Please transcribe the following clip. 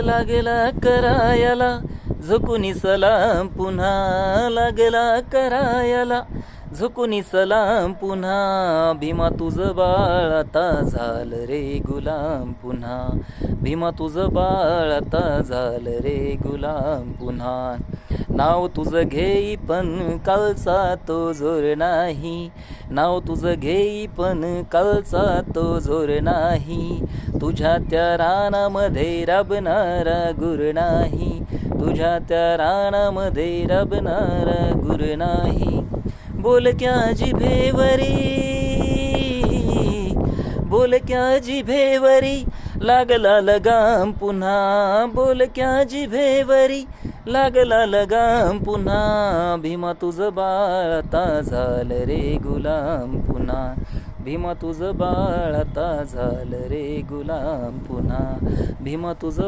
लागला करायला झुकुनी सलाम पुन्हा, लागला करायला झुकुनी सलाम पुन्हा. भीमा तुझं बाळ आता झालं रे गुलाम पुन्हा, भीमा तुझं बाळ आता झालं रे गुलाम पुन्हा. नाव तुझं घेई पण कालचा तो जोर नाही, नाव तुझं घेई पण कालचा तो जोर नाही. तुझ्या त्या रानामध्ये राबणारा गुर नाही, तुझ्या त्या रानामध्ये राबणारा गुर नाही. बोलक्या जिभेवरी, बोलक्या जिभेवरी लागला लगाम पुन्हा, बोलक्या जिभेवरी लागला लगाम पुन्हा. भीमा तुझं बाळ आता झालं रे गुलाम पुन्हा, भीमा तुझं बाळ आता झालं रे गुलाम पुन्हा. भीमा तुझं